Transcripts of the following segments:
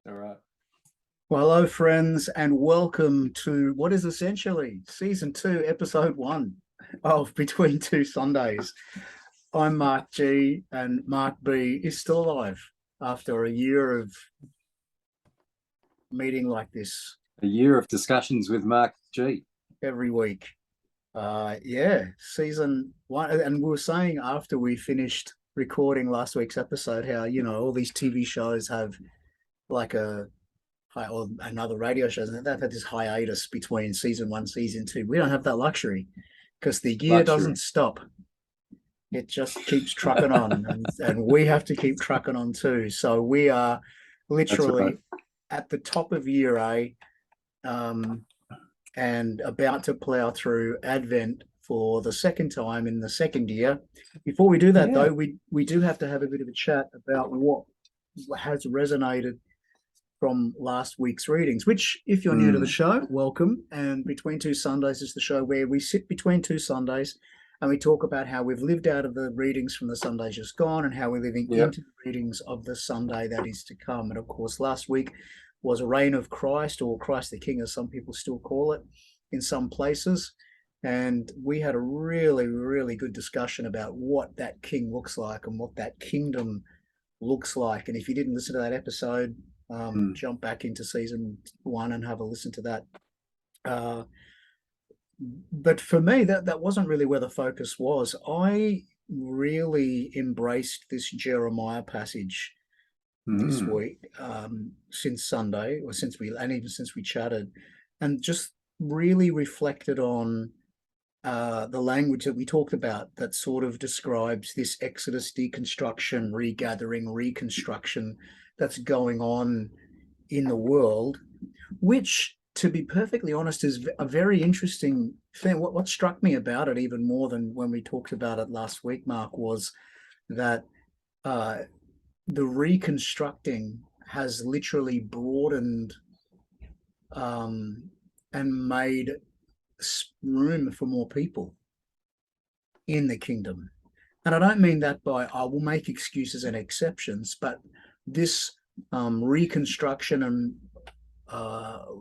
All right. Well, hello, friends, and welcome to what is essentially season two, episode one of Between Two Sundays. I'm Mark G, and Mark B is still alive after a year of meeting like this A year of discussions with Mark G. every week. Yeah, season one. And we were saying after we finished recording last week's episode how, all these TV shows have like or another radio shows, and they've had this hiatus between season one, season two. We don't have that luxury because the year doesn't Luxury. stop. It just keeps trucking on, and we have to keep trucking on too. So we are That's right. literally at the top of year A, um, and about to plow through Advent for the second time in the second year. Before we do that, Yeah. though, we do have to have a bit of a chat about what has resonated from last week's readings, which, if you're new to the show, welcome. And Between Two Sundays is the show where we sit between two Sundays and we talk about how we've lived out of the readings from the Sunday just gone and how we're living Yep. into the readings of the Sunday that is to come. And of course, last week was a reign of Christ, or Christ the King, as some people still call it in some places. And we had a really, really good discussion about what that king looks like and what that kingdom looks like. And if you didn't listen to that episode, jump back into season one and have a listen to that. But for me, that wasn't really where the focus was. I really embraced this Jeremiah passage this week, since Sunday, or even since we chatted, and just really reflected on the language that we talked about that sort of describes this Exodus deconstruction, regathering, reconstruction that's going on in the world, which, to be perfectly honest, is a very interesting thing. What struck me about it even more than when we talked about it last week, Mark, was that the reconstructing has literally broadened and made room for more people in the kingdom. And I don't mean that by I will make excuses and exceptions, but this reconstruction and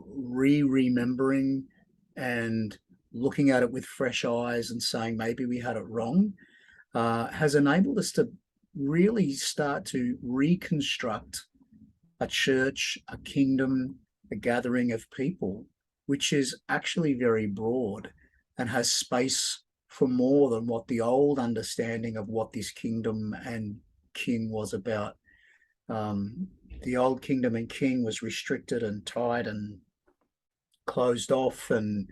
remembering and looking at it with fresh eyes and saying maybe we had it wrong has enabled us to really start to reconstruct a church, a kingdom, a gathering of people, which is actually very broad and has space for more than what the old understanding of what this kingdom and king was about. The old kingdom and king was restricted and tight and closed off and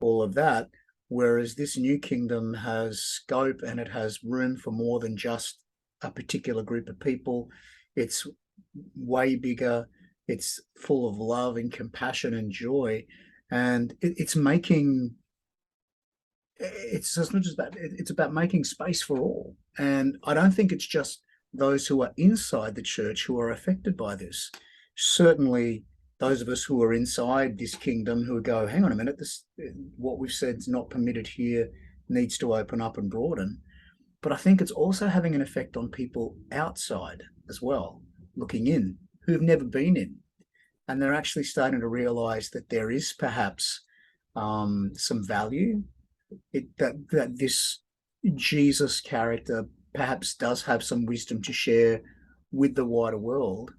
all of that, whereas this new kingdom has scope and it has room for more than just a particular group of people. It's way bigger. It's full of love and compassion and joy, and it's making it's just not just that it's about making space for all. And I don't think it's just those who are inside the church who are affected by this. Certainly those of us who are inside this kingdom who go, hang on a minute, this what we've said is not permitted here needs to open up and broaden. But I think it's also having an effect on people outside as well, looking in, who've never been in. And they're actually starting to realize that there is perhaps some value that this Jesus character perhaps does have some wisdom to share with the wider world,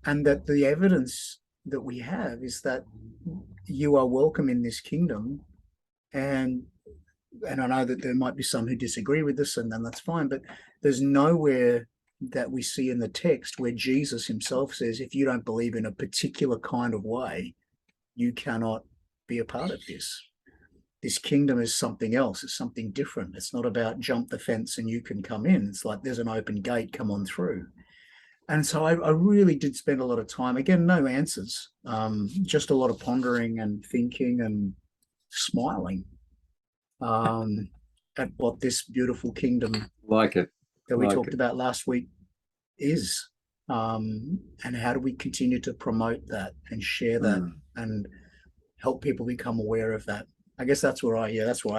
and that the evidence that we have is that you are welcome in this kingdom. And I know that there might be some who disagree with this, and then that's fine, but there's nowhere that we see in the text where Jesus himself says, if you don't believe in a particular kind of way, you cannot be a part of this. This kingdom is something else. It's something different. It's not about jump the fence and you can come in. It's like there's an open gate, come on through. And so I really did spend a lot of time, again, no answers, just a lot of pondering and thinking and smiling at what this beautiful kingdom Like it. that we Like talked it. about last week is. And how do we continue to promote that and share that and help people become aware of that? I guess that's where I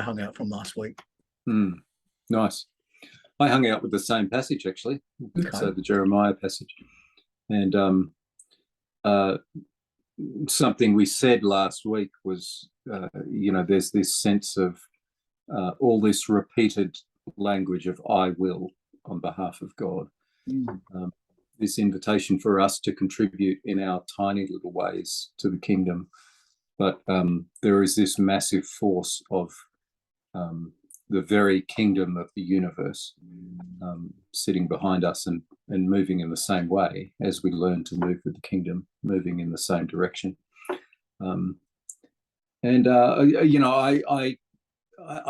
hung out from last week. Nice. I hung out with the same passage actually. Okay. So the Jeremiah passage. And uh, something we said last week was, there's this sense of all this repeated language of I will on behalf of God. This invitation for us to contribute in our tiny little ways to the kingdom. But there is this massive force of the very kingdom of the universe sitting behind us and moving in the same way as we learn to move with the kingdom, moving in the same direction. I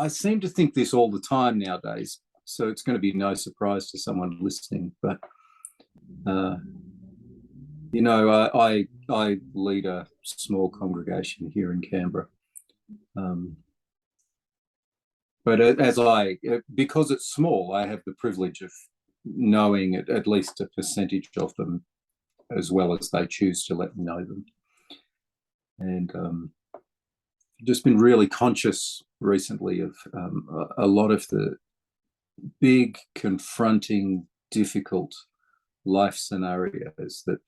seem to think this all the time nowadays, so it's going to be no surprise to someone listening. But I lead a small congregation here in Canberra. But because it's small, I have the privilege of knowing at least a percentage of them, as well as they choose to let me know them. And just been really conscious recently of a lot of the big, confronting, difficult life scenarios that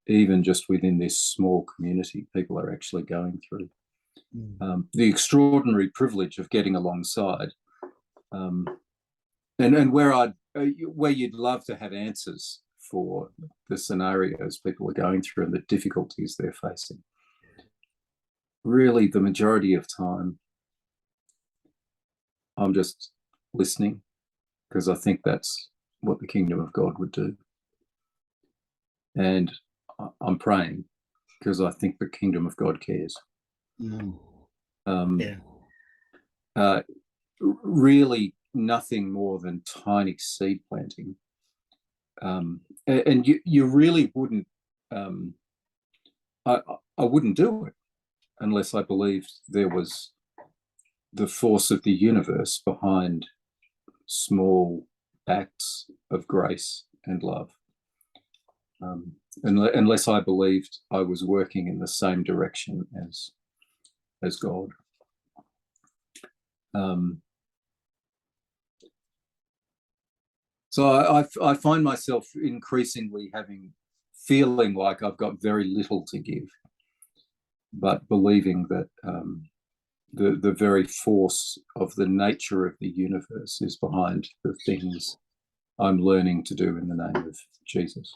even just within this small community, people are actually going through. The extraordinary privilege of getting alongside, and where you'd love to have answers for the scenarios people are going through and the difficulties they're facing. Really, the majority of time, I'm just listening because I think that's what the kingdom of God would do. And I'm praying because I think the kingdom of God cares. Really nothing more than tiny seed planting. And you really wouldn't, I wouldn't do it unless I believed there was the force of the universe behind small acts of grace and love. Unless I believed I was working in the same direction as God. So I find myself increasingly feeling like I've got very little to give, but believing that the very force of the nature of the universe is behind the things I'm learning to do in the name of Jesus.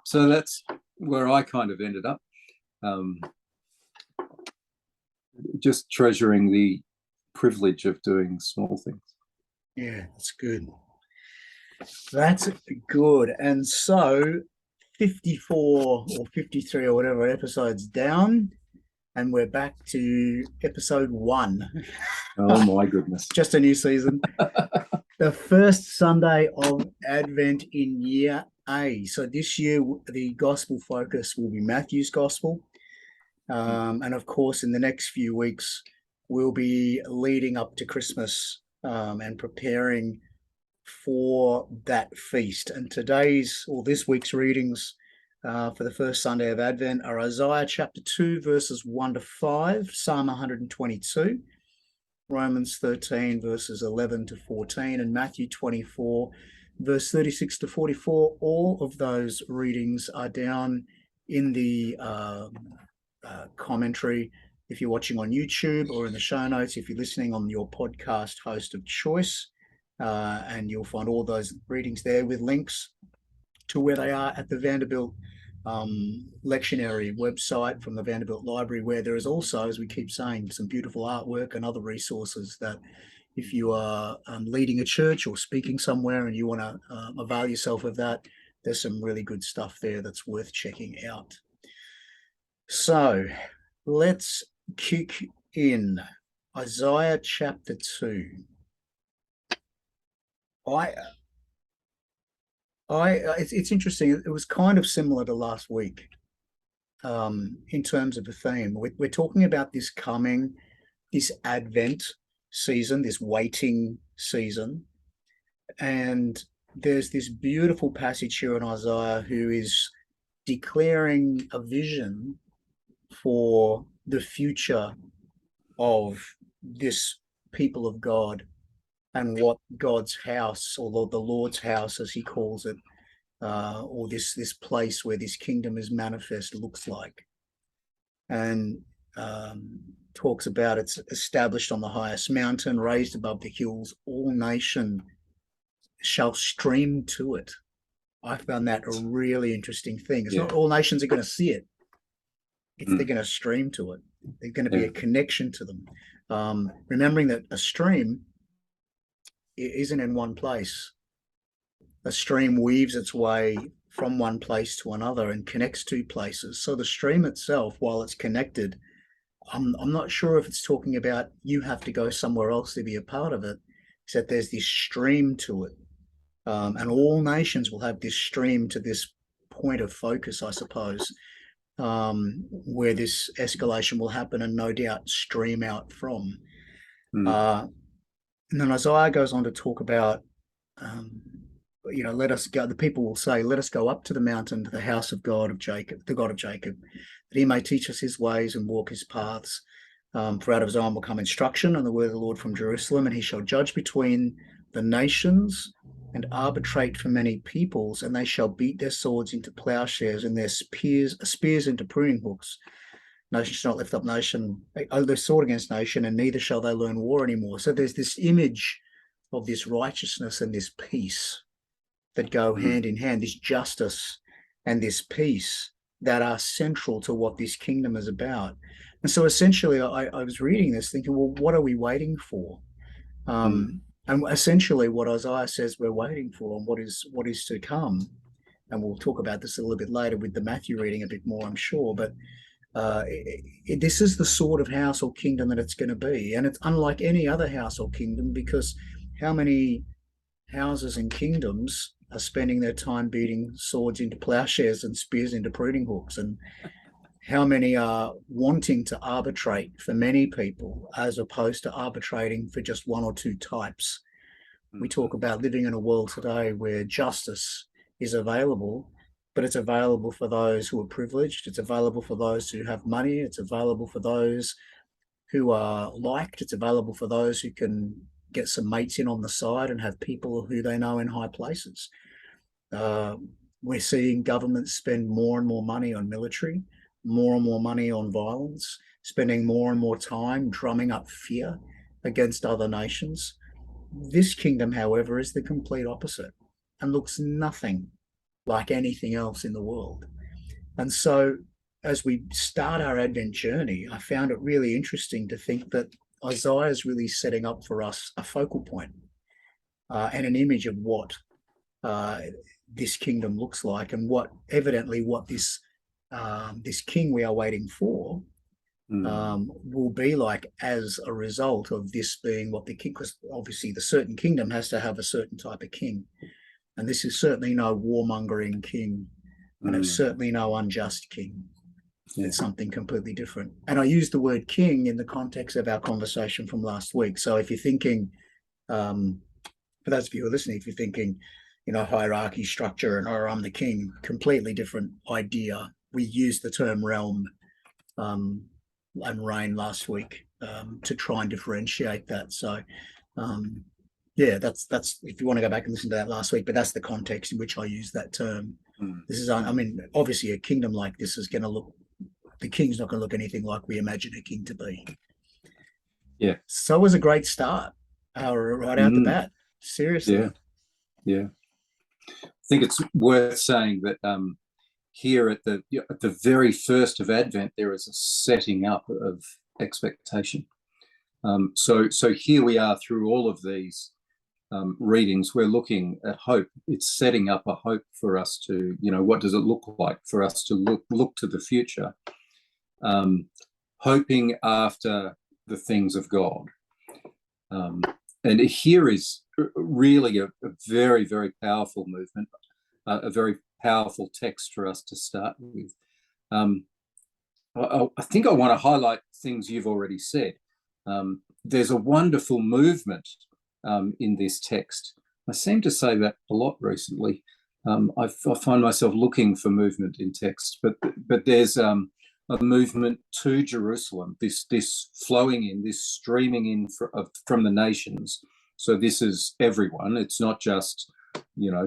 So that's where I kind of ended up. Just treasuring the privilege of doing small things. Yeah, that's good. That's good. And so 54 or 53 or whatever episodes down, and we're back to episode 1. Oh my goodness. Just a new season. The first Sunday of Advent in year A. So this year, the gospel focus will be Matthew's gospel. And of course, in the next few weeks, we'll be leading up to Christmas and preparing for that feast. And this week's readings for the first Sunday of Advent are Isaiah chapter 2, verses 1 to 5, Psalm 122, Romans 13, verses 11 to 14, and Matthew 24, verse 36 to 44. All of those readings are down in the commentary if you're watching on YouTube, or in the show notes if you're listening on your podcast host of choice. And you'll find all those readings there with links to where they are at the Vanderbilt lectionary website from the Vanderbilt Library, where there is also, as we keep saying, some beautiful artwork and other resources that if you are leading a church or speaking somewhere and you want to avail yourself of that, there's some really good stuff there that's worth checking out. So let's kick in Isaiah chapter 2. It's interesting. It was kind of similar to last week in terms of the theme. We're talking about this Advent season, this waiting season. And there's this beautiful passage here in Isaiah who is declaring a vision for the future of this people of God and what God's house, or the Lord's house, as he calls it, or this place where this kingdom is manifest looks like. And talks about it's established on the highest mountain, raised above the hills, all nation shall stream to it. I found that a really interesting thing. It's not all nations are going to see it. They're going to stream to it. There's going to be a connection to them. Remembering that a stream isn't in one place. A stream weaves its way from one place to another and connects two places. So the stream itself, while it's connected, I'm not sure if it's talking about you have to go somewhere else to be a part of it. It's that there's this stream to it. And all nations will have this stream to this point of focus, I suppose, where this escalation will happen and no doubt stream out from. And then Isaiah goes on to talk about, let us go. The people will say, let us go up to the mountain, to the house of God of Jacob, the God of Jacob, that he may teach us his ways and walk his paths. For out of Zion will come instruction and the word of the Lord from Jerusalem, and he shall judge between the nations and arbitrate for many peoples, and they shall beat their swords into plowshares and their spears into pruning hooks. Nation shall not lift up nation, their sword against nation, and neither shall they learn war anymore. So there's this image of this righteousness and this peace that go hand in hand, this justice and this peace that are central to what this kingdom is about. And so essentially I was reading this thinking, well, what are we waiting for? And essentially what Isaiah says we're waiting for and what is to come. And we'll talk about this a little bit later with the Matthew reading a bit more, I'm sure. But this is the sort of house or kingdom that it's going to be. And it's unlike any other house or kingdom, because how many houses and kingdoms are spending their time beating swords into plowshares and spears into pruning hooks? And how many are wanting to arbitrate for many people as opposed to arbitrating for just one or two types? We talk about living in a world today where justice is available, but it's available for those who are privileged. It's available for those who have money. It's available for those who are liked. It's available for those who can get some mates in on the side and have people who they know in high places. We're seeing governments spend more and more money on military, more and more money on violence, spending more and more time drumming up fear against other nations. This kingdom, however, is the complete opposite and looks nothing like anything else in the world. And so as we start our Advent journey, I found it really interesting to think that Isaiah is really setting up for us a focal point and an image of what this kingdom looks like, and what this king we are waiting for will be like as a result of this being what the king, because obviously the certain kingdom has to have a certain type of king. And this is certainly no warmongering king, and it's certainly no unjust king. It's something completely different. And I use the word king in the context of our conversation from last week. So if you're thinking, for those of you who are listening, if you're thinking, hierarchy structure and, I'm the king, completely different idea. We used the term realm and reign last week to try and differentiate that. So that's if you want to go back and listen to that last week, but that's the context in which I use that term. This is, obviously a kingdom like this is going to look, the king's not going to look anything like we imagine a king to be. Yeah. So it was a great start right out the bat. Seriously. Yeah. I think it's worth saying that here at the very first of Advent, there is a setting up of expectation. So here we are through all of these readings, we're looking at hope. It's setting up a hope for us to, what does it look like for us to look to the future, hoping after the things of God. And here is really a very, very powerful movement, a very powerful text for us to start with. I think I want to highlight things you've already said. There's a wonderful movement in this text. I seem to say that a lot recently. I find myself looking for movement in text, but there's a movement to Jerusalem, this flowing in, this streaming in from the nations. So this is everyone. It's not just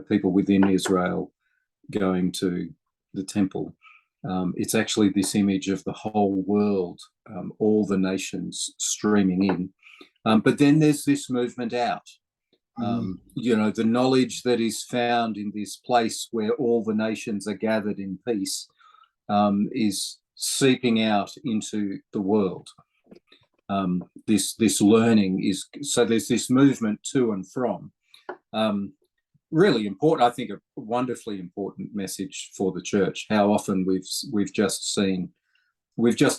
people within Israel. going to the temple. It's actually this image of the whole world, all the nations streaming in. But then there's this movement out. The knowledge that is found in this place where all the nations are gathered in peace is seeping out into the world. This learning is, so there's this movement to and from. Really important, I think, a wonderfully important message for the church. How often we've just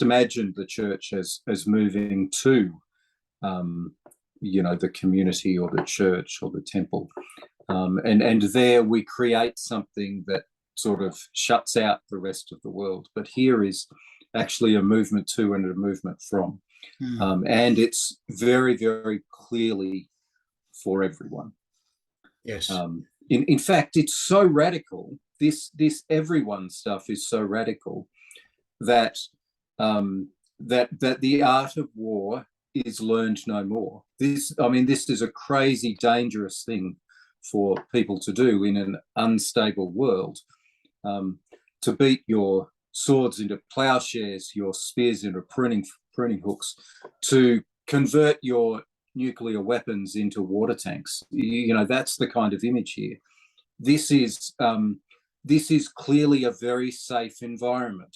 imagined the church as moving to the community or the church or the temple, and there we create something that sort of shuts out the rest of the world. But here is actually a movement to and a movement from, and it's very, very clearly for everyone. Yes. In fact, it's so radical. This everyone stuff is so radical that that the art of war is learned no more. This is a crazy, dangerous thing for people to do in an unstable world. To beat your swords into plowshares, your spears into pruning hooks, to convert your nuclear weapons into water tanks. That's the kind of image here. This is clearly a very safe environment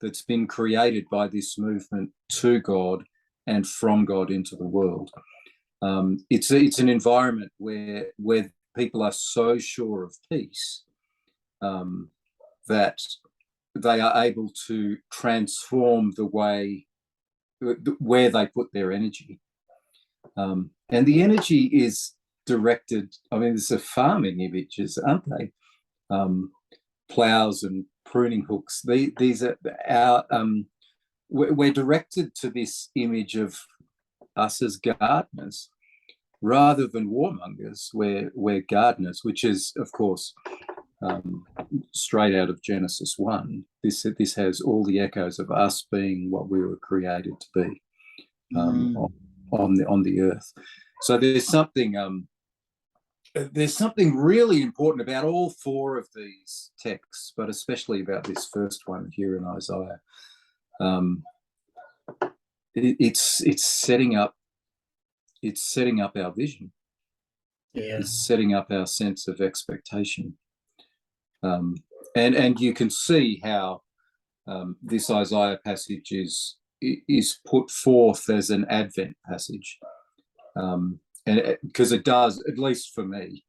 that's been created by this movement to God and from God into the world. It's an environment where people are so sure of peace that they are able to transform the way where they put their energy. And the energy is directed, there's a farming images, aren't they? Plows and pruning hooks. These are our, we're directed to this image of us as gardeners rather than warmongers. We're gardeners, which is, of course, straight out of Genesis 1. This has all the echoes of us being what we were created to be. On the earth. So there's something really important about all four of these texts, but especially about this first one here in Isaiah. It's setting up our vision. Yeah. It's setting up our sense of expectation. And you can see how this Isaiah passage is put forth as an Advent passage, and because it does, at least for me.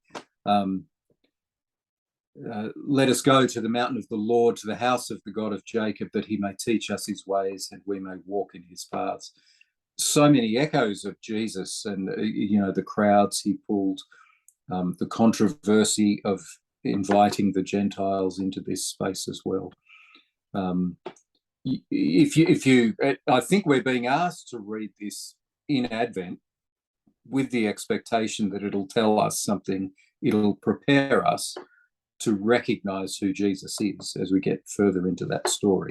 Let us go to the mountain of the Lord, to the house of the God of Jacob, that he may teach us his ways and we may walk in his paths. So many echoes of Jesus and the crowds he pulled, the controversy of inviting the Gentiles into this space as well. I think we're being asked to read this in Advent with the expectation that it'll tell us something, it'll prepare us to recognize who Jesus is as we get further into that story.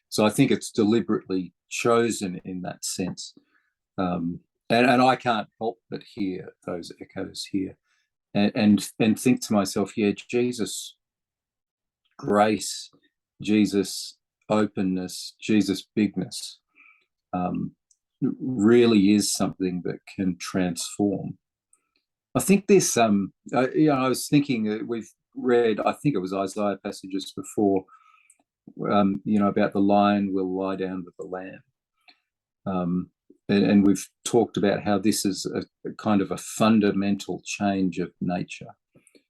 So I think it's deliberately chosen in that sense. And I can't help but hear those echoes here and think to myself, yeah, Jesus' grace, Jesus' openness, Jesus' bigness really is something that can transform. I think this, I was thinking we've read, I think it was Isaiah passages before, about the lion will lie down with the lamb. And we've talked about how this is a kind of a fundamental change of nature,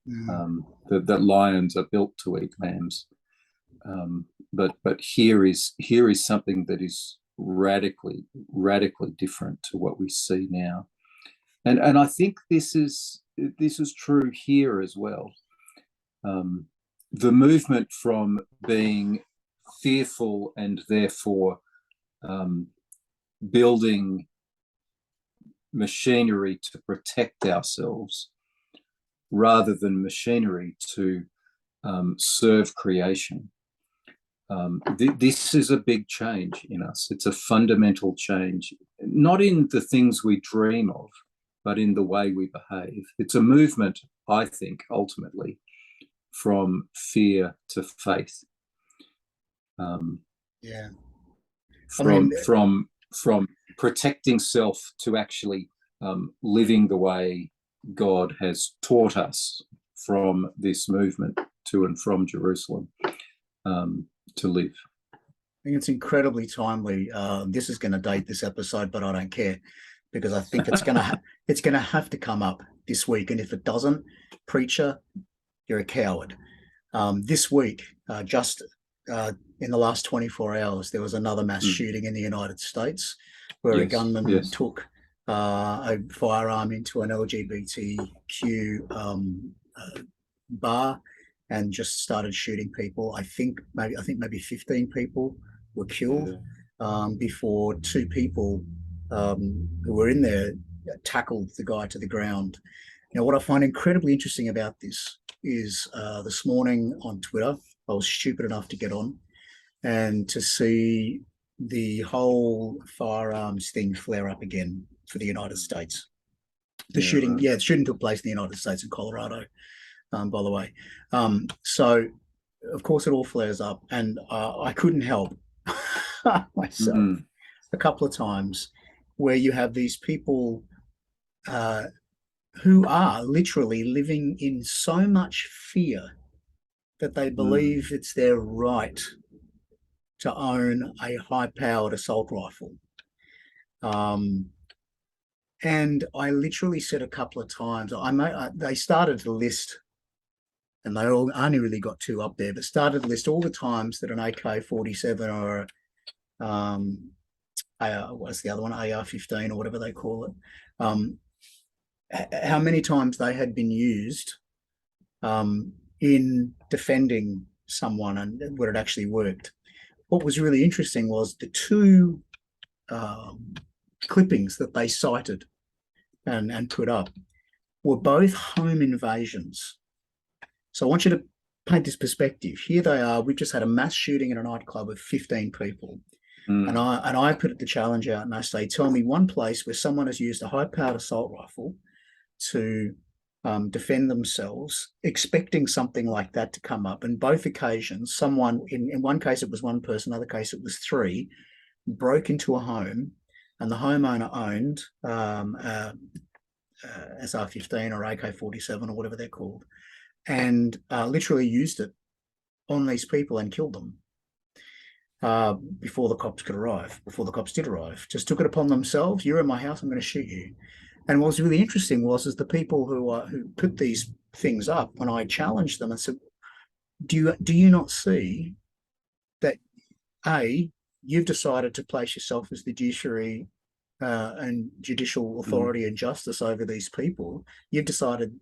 that lions are built to eat lambs. But here is something that is radically different to what we see now, and I think this is true here as well. The movement from being fearful and therefore building machinery to protect ourselves rather than machinery to serve creation. This is a big change in us. It's a fundamental change, not in the things we dream of, but in the way we behave. It's a movement, I think, ultimately, from fear to faith, Yeah. I from mean, from from protecting self to actually living the way God has taught us from this movement to and from Jerusalem, to live. I think it's incredibly timely. This is going to date this episode, but I don't care because I think it's gonna have to come up this week. And if it doesn't, preacher, you're a coward. This week, just in the last 24 hours, there was another mass shooting in the United States where a gunman took a firearm into an LGBTQ bar and just started shooting people. I think maybe 15 people were killed before two people who were in there tackled the guy to the ground. Now, what I find incredibly interesting about this is this morning on Twitter, I was stupid enough to get on and to see the whole firearms thing flare up again for the United States. The shooting took place in the United States in Colorado, by the way. So, of course, it all flares up, and I couldn't help myself a couple of times where you have these people who are literally living in so much fear that they believe it's their right to own a high-powered assault rifle. And I literally said a couple of times, they started to list, and they all only really got two up there, but started to list all the times that an AK-47 or what's the other one, AR-15 or whatever they call it, how many times they had been used in defending someone and what it actually worked. What was really interesting was the two clippings that they cited and put up were both home invasions. So I want you to paint this perspective. Here they are. We've just had a mass shooting in a nightclub of 15 people. And I put the challenge out and I say, tell me one place where someone has used a high-powered assault rifle to defend themselves, expecting something like that to come up. And both occasions, someone, in one case it was one person, other case it was three, broke into a home, and the homeowner owned SR-15 or AK-47 or whatever they're called, and literally used it on these people and killed them before the cops could arrive, before the cops did arrive. Just took it upon themselves. You're in my house, I'm going to shoot you. And what was really interesting was the people who put these things up, when I challenged them and said, do you not see that, A, you've decided to place yourself as the judiciary and judicial authority and justice over these people? You've decided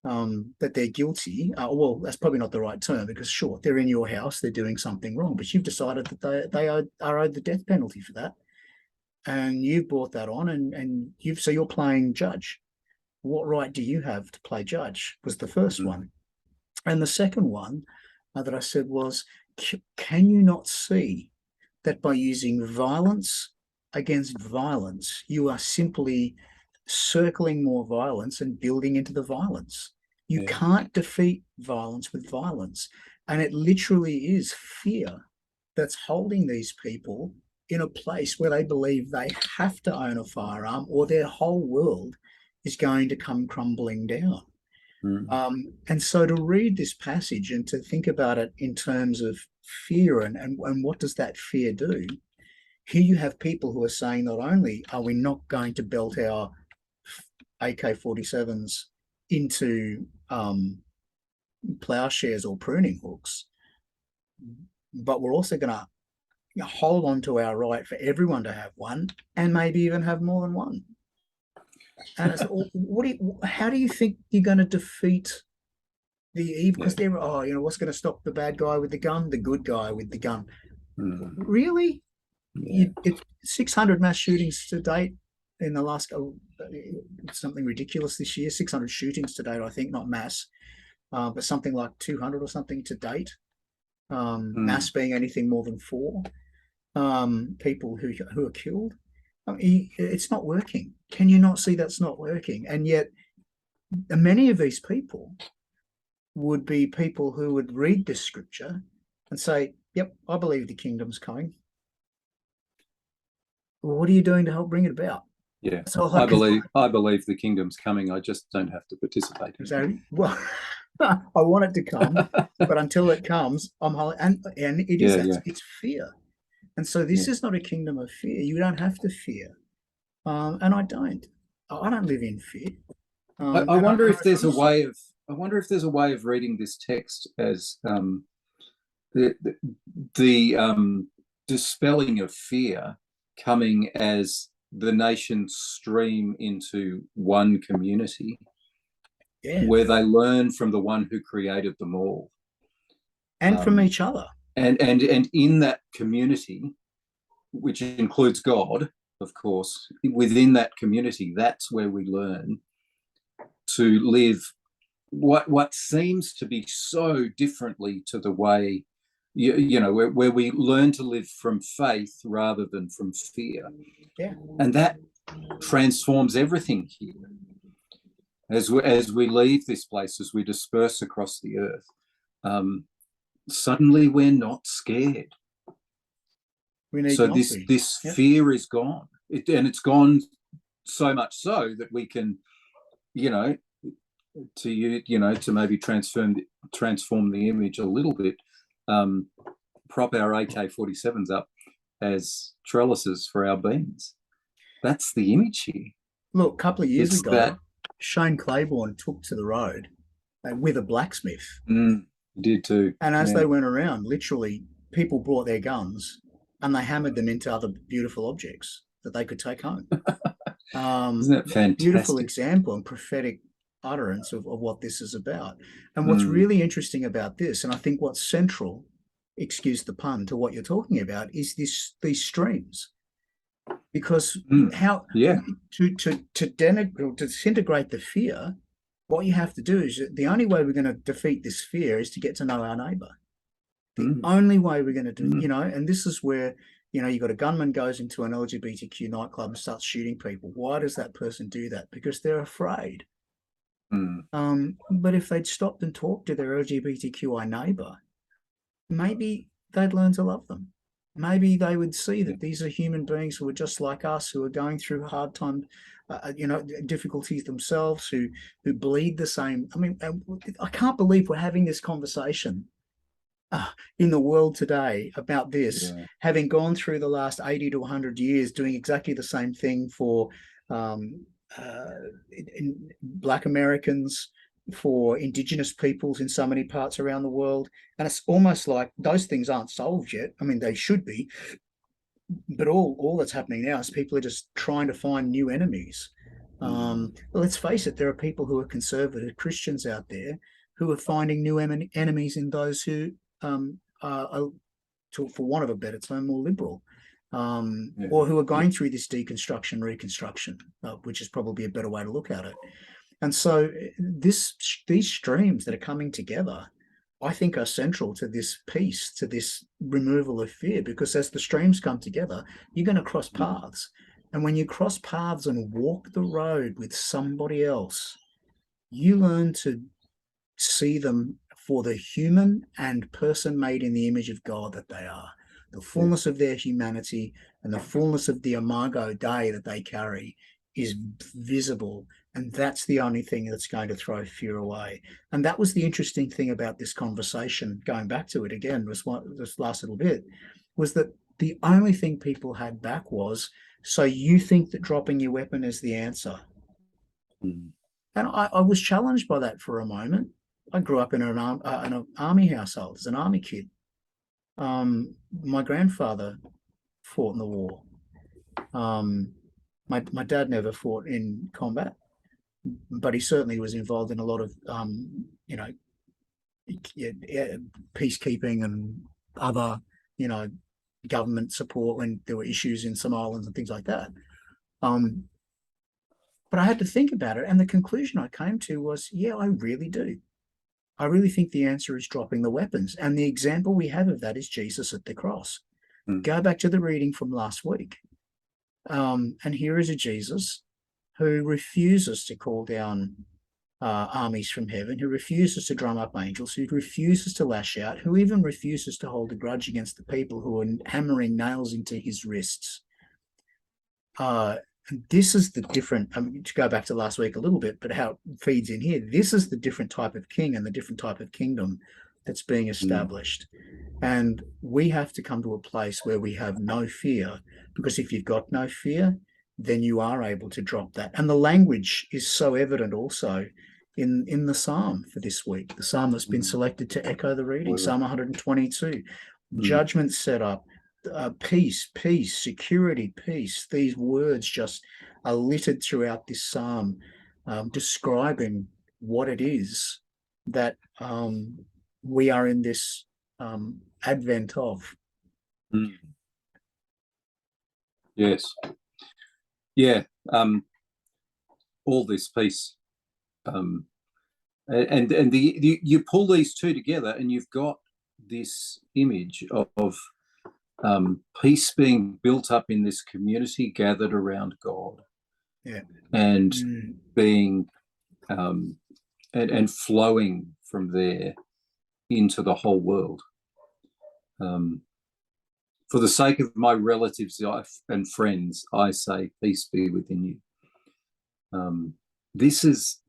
that they're guilty. Well, that's probably not the right term, because sure, they're in your house, they're doing something wrong, but you've decided that they are owed the death penalty for that. And you've brought that on, and so you're playing judge. What right do you have to play judge? Was the first one. And the second one that I said was, can you not see that by using violence against violence, you are simply circling more violence and building into the violence? You can't defeat violence with violence. And it literally is fear that's holding these people in a place where they believe they have to own a firearm or their whole world is going to come crumbling down. And so to read this passage and to think about it in terms of fear and what does that fear do? Here you have people who are saying, not only are we not going to belt our AK-47s into plowshares or pruning hooks, but we're also going to hold on to our right for everyone to have one, and maybe even have more than one. And it's, how do you think you're going to defeat the evil? Because they're, what's going to stop the bad guy with the gun? The good guy with the gun. Really? It's 600 mass shootings to date in the last, something ridiculous this year. 600 shootings to date, I think, not mass, but something like 200 or something to date. Mass being anything more than 4 people who are killed. I mean, it's not working. Can you not see that's not working? And yet many of these people would be people who would read this scripture and say, yep, I believe the kingdom's coming. Well, what are you doing to help bring it about? Yeah, So I believe the kingdom's coming. I just don't have to participate in it. So, well, I want it to come, but until it comes, I'm and it is Yeah, it's fear, and so this is not a kingdom of fear. You don't have to fear, and I don't. I don't live in fear. I wonder if there's a way of. I wonder if there's a way of reading this text as the dispelling of fear coming as the nations stream into one community, where they learn from the one who created them all, and from each other, and in that community, which includes God, of course, within that community, that's where we learn to live what seems to be so differently to the way where we learn to live from faith rather than from fear. And that transforms everything here as we leave this place, as we disperse across the earth. Suddenly we're not scared. So this fear is gone, and it's gone so much so that we can, to maybe transform the image a little bit, prop our AK-47s up as trellises for our beans. That's the image here. Look, a couple of years ago, Shane Claiborne took to the road with a blacksmith. Did too. And as they went around, literally, people brought their guns and they hammered them into other beautiful objects that they could take home. Isn't that fantastic? Beautiful example and prophetic utterance of what this is about. And what's really interesting about this, and I think what's central, excuse the pun, to what you're talking about, is these streams. Because how to disintegrate the fear, what you have to do is, the only way we're going to defeat this fear is to get to know our neighbor. The only way we're going to do, and this is where, you got a gunman goes into an LGBTQ nightclub and starts shooting people. Why does that person do that? Because they're afraid. But if they'd stopped and talked to their LGBTQI neighbor, maybe they'd learn to love them. Maybe they would see that these are human beings who are just like us, who are going through hard times, difficulties themselves, who bleed the same. I mean, I can't believe we're having this conversation in the world today about this, having gone through the last 80 to 100 years doing exactly the same thing for Black Americans, for Indigenous peoples in so many parts around the world. And it's almost like those things aren't solved yet. I mean, they should be, but all that's happening now is people are just trying to find new enemies. Let's face it, there are people who are conservative Christians out there who are finding new enemies in those who are, for want of a better term, more liberal, or who are going through this deconstruction, reconstruction, which is probably a better way to look at it. And so these streams that are coming together, I think, are central to this peace, to this removal of fear, because as the streams come together, you're going to cross paths. And when you cross paths and walk the road with somebody else, you learn to see them for the human and person made in the image of God that they are. The fullness of their humanity and the fullness of the imago Dei that they carry is visible. And that's the only thing that's going to throw fear away. And that was the interesting thing about this conversation, going back to it again, this last little bit, was that the only thing people had back was, so you think that dropping your weapon is the answer? And I was challenged by that for a moment. I grew up in an army household as an army kid. My grandfather fought in the war. My dad never fought in combat, but he certainly was involved in a lot of, peacekeeping and other, government support when there were issues in some islands and things like that. But I had to think about it, and the conclusion I came to was, yeah, I really do. I really think the answer is dropping the weapons. And the example we have of that is Jesus at the cross. Go back to the reading from last week. And here is a Jesus who refuses to call down armies from heaven, who refuses to drum up angels, who refuses to lash out, who even refuses to hold a grudge against the people who are hammering nails into his wrists. This is the different, to go back to last week a little bit, but how it feeds in here. This is the different type of king and the different type of kingdom that's being established. And we have to come to a place where we have no fear, because if you've got no fear, then you are able to drop that. And the language is so evident also in the psalm for this week, the psalm that's been selected to echo the reading, Psalm 122. Judgment set up, peace, peace, security, peace. These words just are littered throughout this psalm, describing what it is that we are in this advent of. Yes. Yeah. All this peace. And you pull these two together and you've got this image of peace being built up in this community gathered around God. Yeah. And being and flowing from there into the whole world. For the sake of my relatives and friends, I say, peace be within you. This is,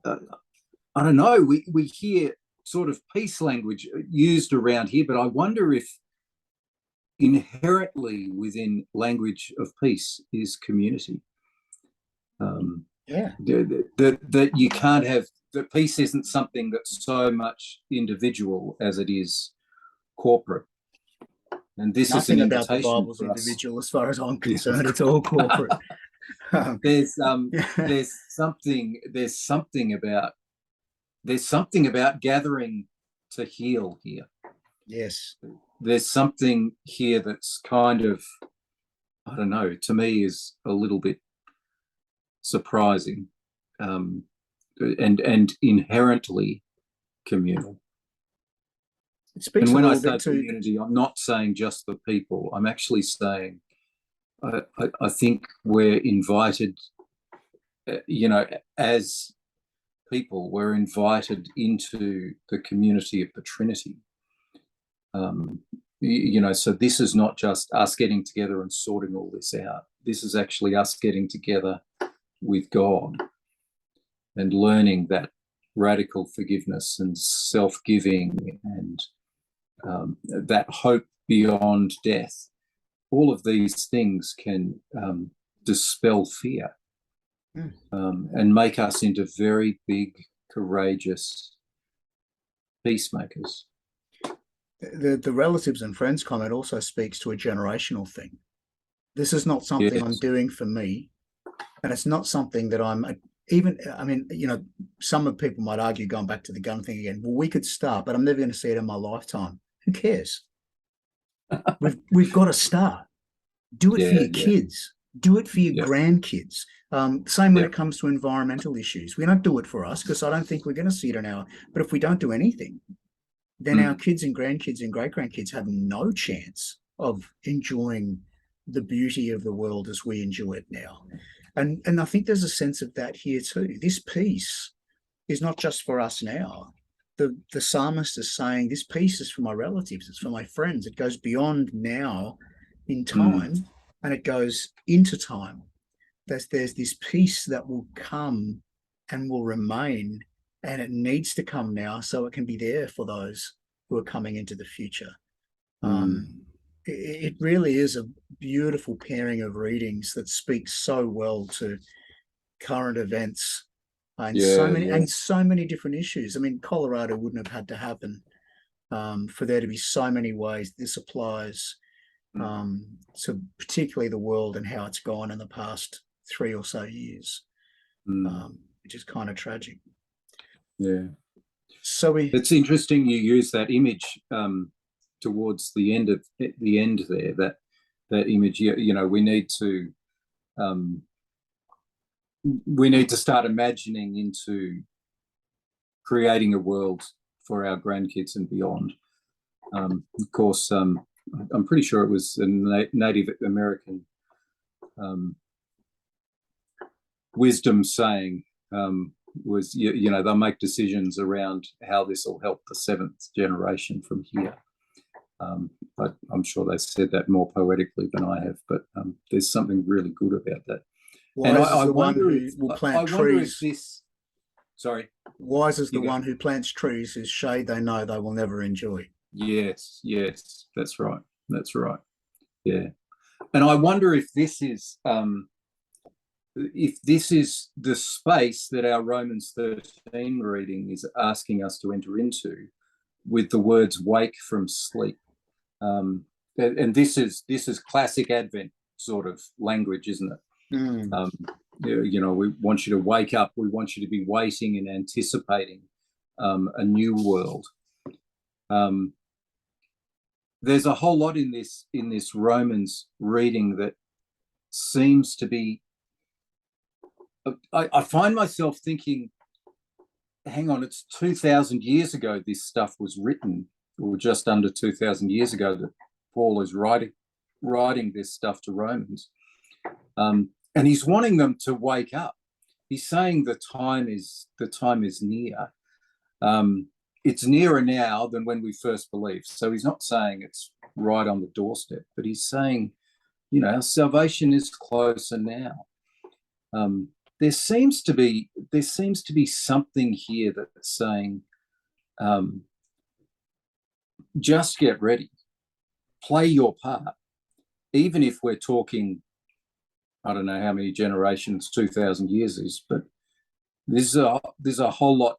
I don't know, we hear sort of peace language used around here, but I wonder if inherently within language of peace is community. That you can't have, that peace isn't something that's so much individual as it is corporate. And this Nothing is an about the invitation Bible's for us. Individual, as far as I'm concerned. It's all corporate. There's something about gathering to heal here. Yes. There's something here that's kind of, I don't know, to me is a little bit surprising, and inherently communal. And when I say community, I'm not saying just the people. I'm actually saying I think we're invited, as people, we're invited into the community of the Trinity. So this is not just us getting together and sorting all this out. This is actually us getting together with God and learning that radical forgiveness and self-giving and that hope beyond death. All of these things can dispel fear and make us into very big, courageous peacemakers. The relatives and friends comment also speaks to a generational thing. This is not something I'm doing for me, and it's not something that some of people might argue, going back to the gun thing again, well, we could start, but I'm never going to see it in my lifetime. Who cares? We've got to start. Do it for your kids. Do it for your grandkids. Same when it comes to environmental issues. We don't do it for us, because I don't think we're going to see it in but if we don't do anything, then our kids and grandkids and great-grandkids have no chance of enjoying the beauty of the world as we enjoy it now. And I think there's a sense of that here too. This peace is not just for us now. The psalmist is saying, this peace is for my relatives, it's for my friends. It goes beyond now in time, and it goes into time. There's this peace that will come and will remain, and it needs to come now so it can be there for those who are coming into the future. It really is a beautiful pairing of readings that speaks so well to current events and so many different issues. I mean, Colorado wouldn't have had to happen for there to be so many ways this applies to particularly the world and how it's gone in the past 3 or so years, which is kind of tragic. Yeah. So it's interesting you use that image towards the end there, that image. We need to start imagining into creating a world for our grandkids and beyond. Of course, I'm pretty sure it was a Native American wisdom saying, was, you know, they'll make decisions around how this will help the seventh generation from here. But I'm sure they said that more poetically than I have, but there's something really good about that. Wise is I the one wonder who if will I plant wonder if trees. this. Sorry. Wise is the You go. one who plants trees whose shade they know they will never enjoy. Yes, that's right. That's right. Yeah, and I wonder if this is the space that our Romans 13 reading is asking us to enter into, with the words "wake from sleep." And this is classic Advent sort of language, isn't it? Mm. You know, we want you to wake up. We want you to be waiting and anticipating a new world. There's a whole lot in this Romans reading that seems to be. I find myself thinking, hang on, it's 2,000 years ago this stuff was written, or just under 2,000 years ago that Paul is writing this stuff to Romans. And he's wanting them to wake up. He's saying the time is near. It's nearer now than when we first believed. So he's not saying it's right on the doorstep, but he's saying, you know, our salvation is closer now. There seems to be something here that's saying, just get ready, play your part, even if we're talking, I don't know how many generations 2,000 years is, but there's a whole lot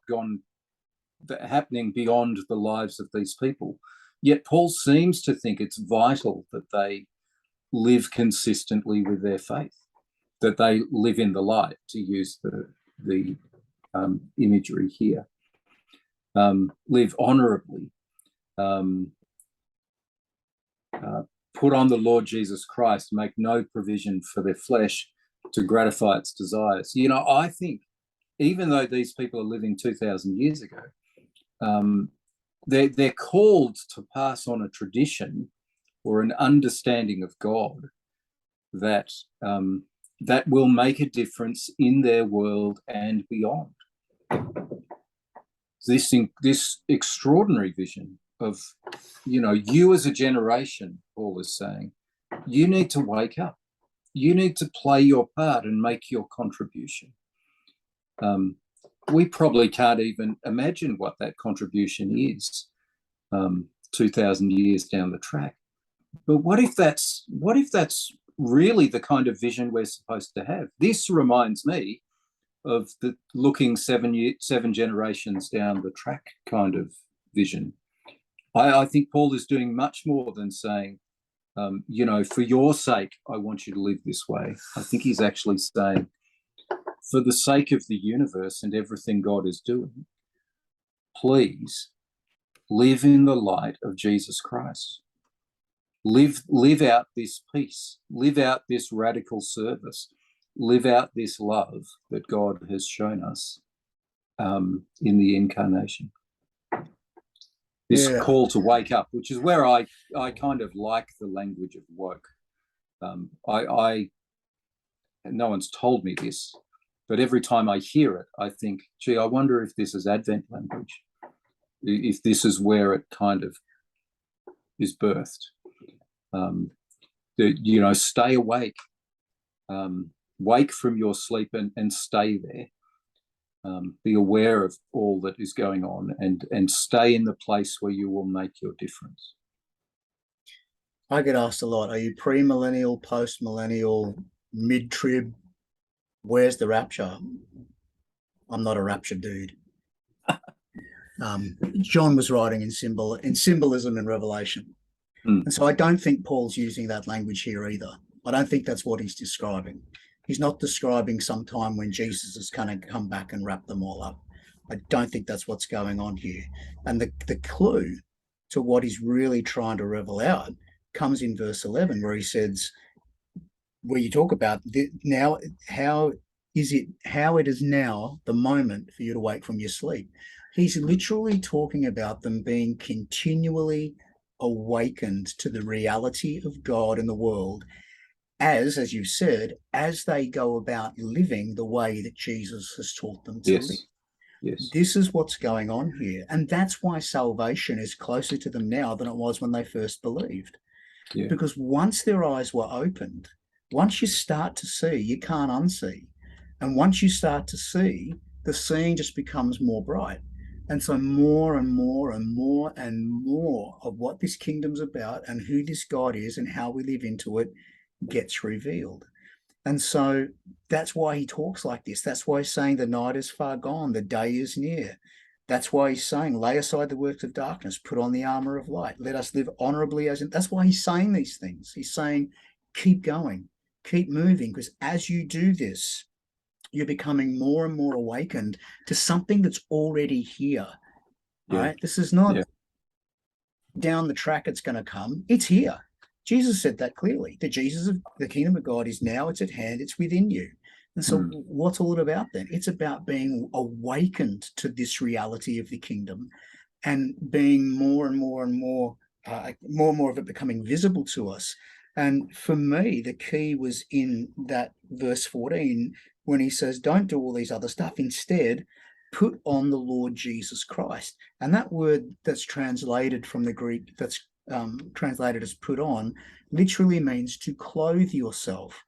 happening beyond the lives of these people. Yet Paul seems to think it's vital that they live consistently with their faith, that they live in the light, to use the imagery here, live honorably, put on the Lord Jesus Christ, make no provision for their flesh to gratify its desires. You know, I think even though these people are living 2,000 years ago, they're called to pass on a tradition or an understanding of God that that will make a difference in their world and beyond. This extraordinary vision of, you know, you as a generation, Paul is saying, you need to wake up. You need to play your part and make your contribution. We probably can't even imagine what that contribution is 2,000 years down the track. But what if that's really the kind of vision we're supposed to have? This reminds me of the looking seven generations down the track kind of vision. I think Paul is doing much more than saying, you know, for your sake, I want you to live this way. I think he's actually saying, for the sake of the universe and everything God is doing, please live in the light of Jesus Christ. Live out this peace, live out this radical service, live out this love that God has shown us in the incarnation. This call to wake up, which is where I kind of like the language of woke. No one's told me this, but every time I hear it, I think, gee, I wonder if this is Advent language, if this is where it kind of is birthed. You know, stay awake, wake from your sleep and stay there. Be aware of all that is going on and stay in the place where you will make your difference. I get asked a lot, are you pre-millennial, post-millennial, mid-trib? Where's the rapture? I'm not a rapture dude. John was writing in symbolism and Revelation. And so I don't think Paul's using that language here either. I don't think that's what he's describing. He's not describing some time when Jesus is going to come back and wrap them all up. I don't think that's what's going on here. And the clue to what he's really trying to revel out comes in verse 11, where he says, where you talk about now, how it is now the moment for you to wake from your sleep. He's literally talking about them being continually awakened to the reality of God and the world, as you said, as they go about living the way that Jesus has taught them to live. Yes. This is what's going on here. And that's why salvation is closer to them now than it was when they first believed. Yeah. Because once their eyes were opened, once you start to see, you can't unsee. And once you start to see, the seeing just becomes more bright. And so more and more and more and more of what this kingdom's about and who this God is and how we live into it gets revealed. And so that's why he talks like this. That's why he's saying the night is far gone, the day is near. That's why he's saying, lay aside the works of darkness, put on the armor of light. Let us live honorably as in. That's why he's saying these things. He's saying, keep going, keep moving, because as you do this, you're becoming more and more awakened to something that's already here. All Yeah. right. This is not Yeah. down the track it's going to come. It's here. Jesus said that clearly. The Jesus of the kingdom of God is now, it's at hand, it's within you. And so what's all it about then? It's about being awakened to this reality of the kingdom and being more and more and more, more and more of it becoming visible to us. And for me, the key was in that verse 14 when he says, don't do all these other stuff. Instead, put on the Lord Jesus Christ. And that word that's translated from the Greek, that's translated as put on, literally means to clothe yourself.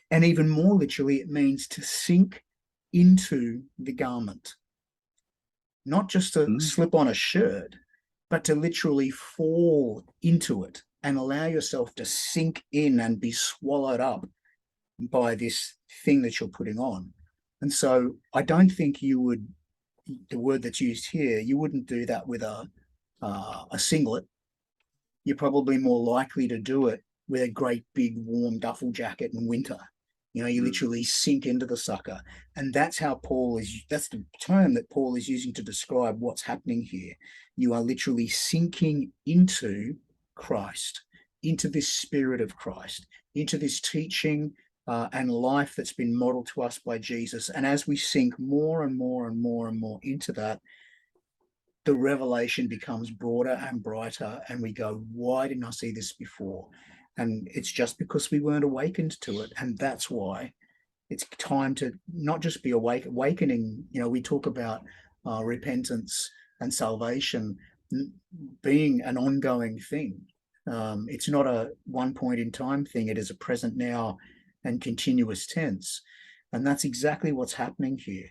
And even more literally, it means to sink into the garment, not just to slip on a shirt, but to literally fall into it and allow yourself to sink in and be swallowed up by this thing that you're putting on. And so I don't think you would, the word that's used here, you wouldn't do that with a singlet. You're probably more likely to do it with a great big warm duffel jacket in winter. You know, you literally sink into the sucker. And that's how Paul is, that's the term that Paul is using to describe what's happening here. You are literally sinking into Christ, into this spirit of Christ, into this teaching and life that's been modeled to us by Jesus. And as we sink more and more and more and more into that, the revelation becomes broader and brighter, and we go, why didn't I see this before? And it's just because we weren't awakened to it. And that's why it's time to not just be awakening. You know, we talk about repentance and salvation being an ongoing thing. It's not a one point in time thing. It is a present now and continuous tense. And that's exactly what's happening here.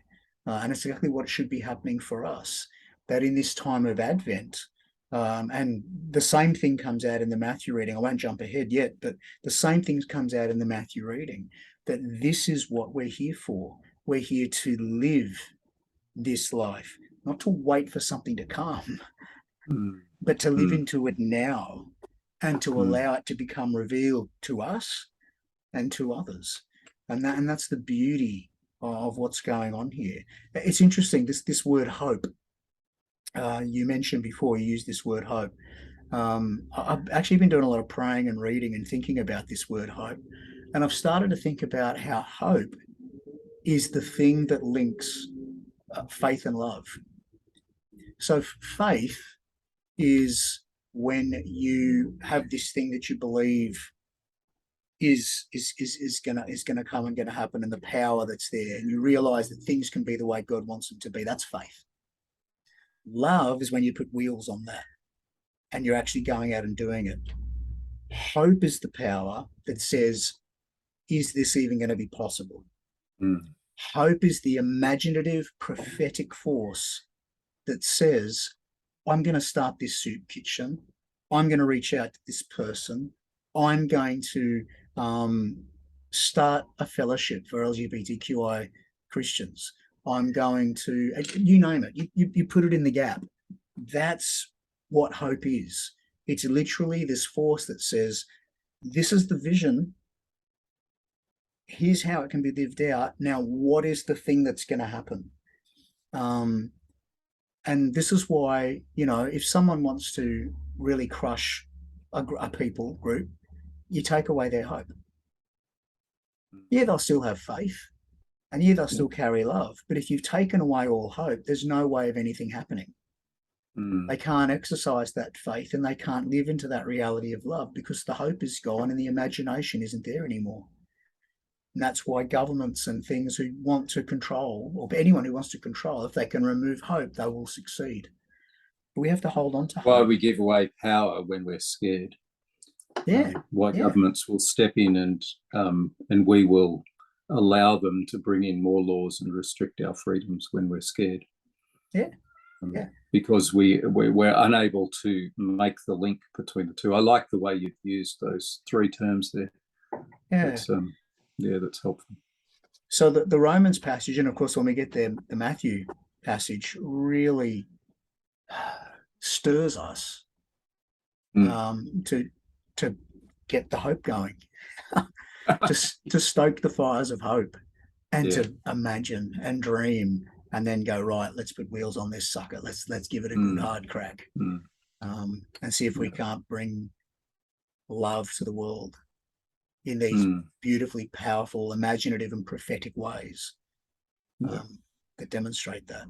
And it's exactly what should be happening for us, that in this time of Advent, and the same thing comes out in the Matthew reading. I won't jump ahead yet, but the same thing comes out in the Matthew reading, that this is what we're here for. We're here to live this life, not to wait for something to come, but to live into it now and to allow it to become revealed to us and to others. And that's the beauty of what's going on here. It's interesting, this word hope. You mentioned before, you used this word hope. I've actually been doing a lot of praying and reading and thinking about this word hope. And I've started to think about how hope is the thing that links faith and love. So faith is when you have this thing that you believe is gonna come and gonna happen, and the power that's there, and you realize that things can be the way God wants them to be. That's faith. Love is when you put wheels on that and you're actually going out and doing it. Hope is the power that says, is this even going to be possible? Hope is the imaginative, prophetic force that says, I'm going to start this soup kitchen. I'm going to reach out to this person. I'm going to start a fellowship for LGBTQI Christians. I'm going to, you name it, you put it in the gap. That's what hope is. It's literally this force that says, this is the vision. Here's how it can be lived out. Now, what is the thing that's going to happen? And this is why, you know, if someone wants to really crush a people group, you take away their hope. Yeah, they'll still have faith, and yeah, they'll still carry love. But if you've taken away all hope, there's no way of anything happening. They can't exercise that faith, and they can't live into that reality of love because the hope is gone and the imagination isn't there anymore. And that's why governments and things who want to control, or anyone who wants to control, if they can remove hope, they will succeed. But we have to hold on to Why hope. we give away power when we're scared. Yeah, Why yeah, governments will step in and we will allow them to bring in more laws and restrict our freedoms when we're scared. yeah, yeah. Because we're unable to make the link between the two. I like the way you've used those three terms there. Yeah. That's helpful. So the Romans passage, and of course when we get there, the Matthew passage really stirs us to get the hope going, to stoke the fires of hope, and to imagine and dream, and then go, right, let's put wheels on this sucker. Let's give it a good hard crack, and see if we can't bring love to the world in these beautifully powerful, imaginative, and prophetic ways that demonstrate that.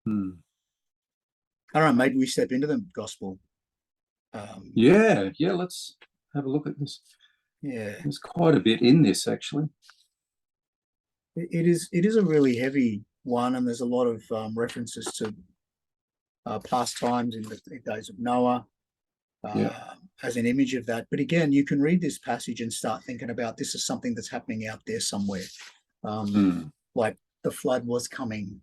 I don't know, maybe we step into the gospel. Let's have a look at this. Yeah, there's quite a bit in this, actually. It is a really heavy one, and there's a lot of references to past times in the days of Noah as an image of that. But again, you can read this passage and start thinking about this is something that's happening out there somewhere, like the flood was coming,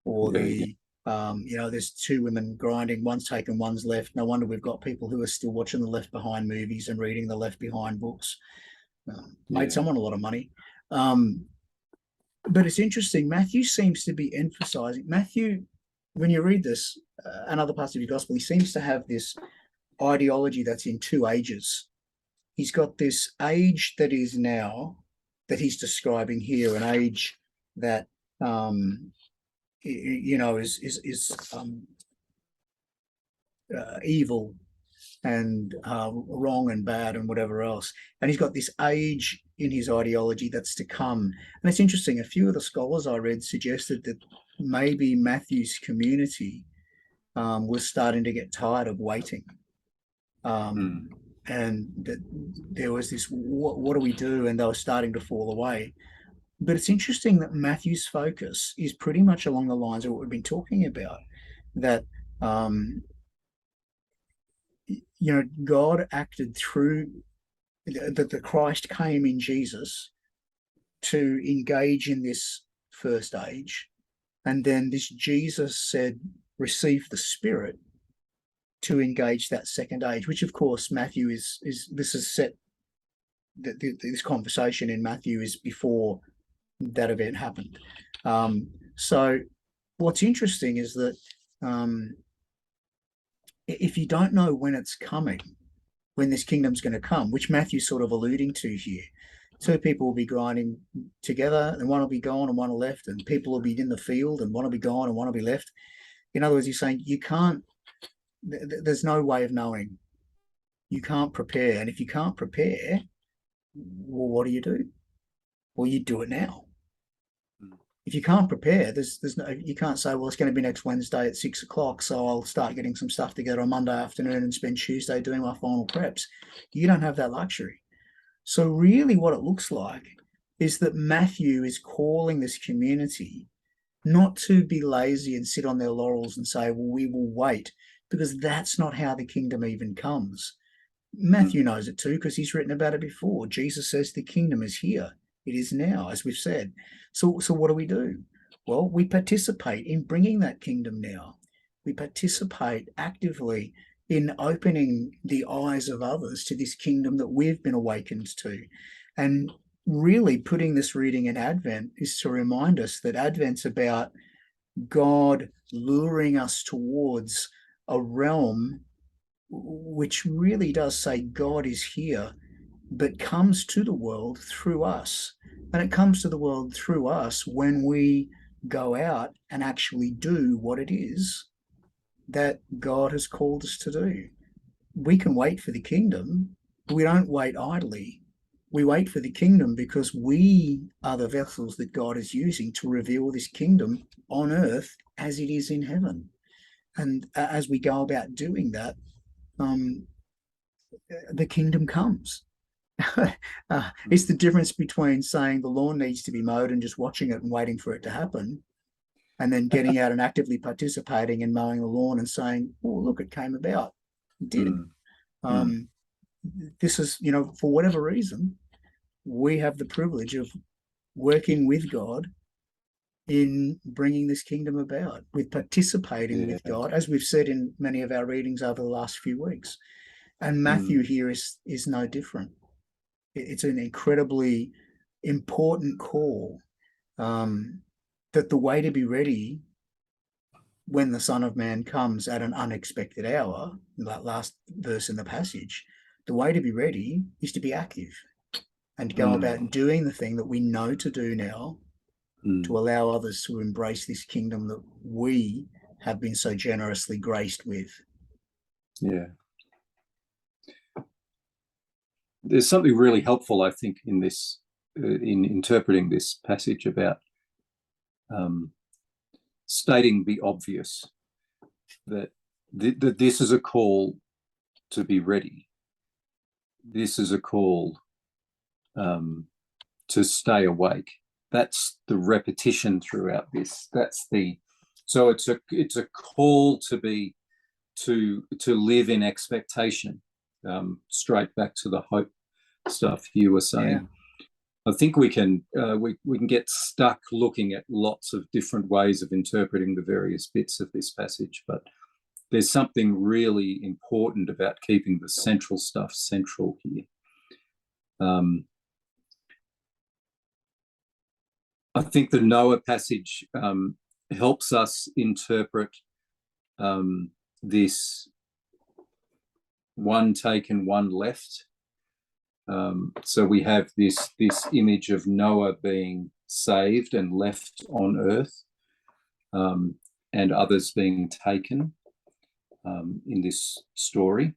or there's two women grinding, one's taken, one's left. No wonder we've got people who are still watching the Left Behind movies and reading the Left Behind books. Made someone a lot of money. But it's interesting. Matthew seems to be emphasizing, when you read this, another part of the gospel, he seems to have this ideology that's in two ages. He's got this age that is now, that he's describing here, an age that is evil and wrong and bad and whatever else. And he's got this age in his ideology that's to come. And it's interesting, a few of the scholars I read suggested that maybe Matthew's community was starting to get tired of waiting. And that there was this, what do we do? And they were starting to fall away. But it's interesting that Matthew's focus is pretty much along the lines of what we've been talking about, that God acted through that the Christ came in Jesus to engage in this first age, and then this Jesus said, receive the Spirit to engage that second age, which of course Matthew is this is set, this conversation in Matthew is before that event happened. So what's interesting is that if you don't know when it's coming, when this kingdom's going to come, which Matthew's sort of alluding to here, two people will be grinding together, and one will be gone and one will left, and people will be in the field and one will be gone and one will be left. In other words, he's saying you can't, there's no way of knowing. You can't prepare. And if you can't prepare, well, what do? Well, you do it now. If you can't prepare, there's no, you can't say, well, it's going to be next Wednesday at 6 o'clock, so I'll start getting some stuff together on Monday afternoon and spend Tuesday doing my final preps. You don't have that luxury. So really what it looks like is that Matthew is calling this community not to be lazy and sit on their laurels and say, well, we will wait, because that's not how the kingdom even comes. Matthew knows it too, because he's written about it before. Jesus says the kingdom is here. It is now, as we've said. So what do? Well, we participate in bringing that kingdom now. We participate actively in opening the eyes of others to this kingdom that we've been awakened to. And really putting this reading in Advent is to remind us that Advent's about God luring us towards a realm which really does say God is here, but comes to the world through us. And it comes to the world through us when we go out and actually do what it is that God has called us to do. We can wait for the kingdom. We don't wait idly. We wait for the kingdom because we are the vessels that God is using to reveal this kingdom on earth as it is in heaven. And as we go about doing that, the kingdom comes. It's the difference between saying the lawn needs to be mowed and just watching it and waiting for it to happen, and then getting out and actively participating in mowing the lawn and saying, "Oh, look, it came about. It did." Mm, mm, Um, this is, for whatever reason, we have the privilege of working with God in bringing this kingdom about, with participating with yeah. God, as we've said in many of our readings over the last few weeks. And Matthew Mm, here is no different. It's an incredibly important call, that the way to be ready when the Son of Man comes at an unexpected hour, that last verse in the passage, the way to be ready is to be active and go about mm, doing the thing that we know to do now, to mm, allow others to embrace this kingdom that we have been so generously graced with. yeah. There's something really helpful, I think, in this, in interpreting this passage about um, stating the obvious, that that this is a call to be ready. This is a call to stay awake. That's the repetition throughout this. That's the, so it's a call to be, to live in expectation. Straight back to the hope stuff you were Yeah. saying. I think we can get stuck looking at lots of different ways of interpreting the various bits of this passage, but there's something really important about keeping the central stuff central here. I think the Noah passage helps us interpret this one taken, one left. So we have this image of Noah being saved and left on earth, and others being taken in this story.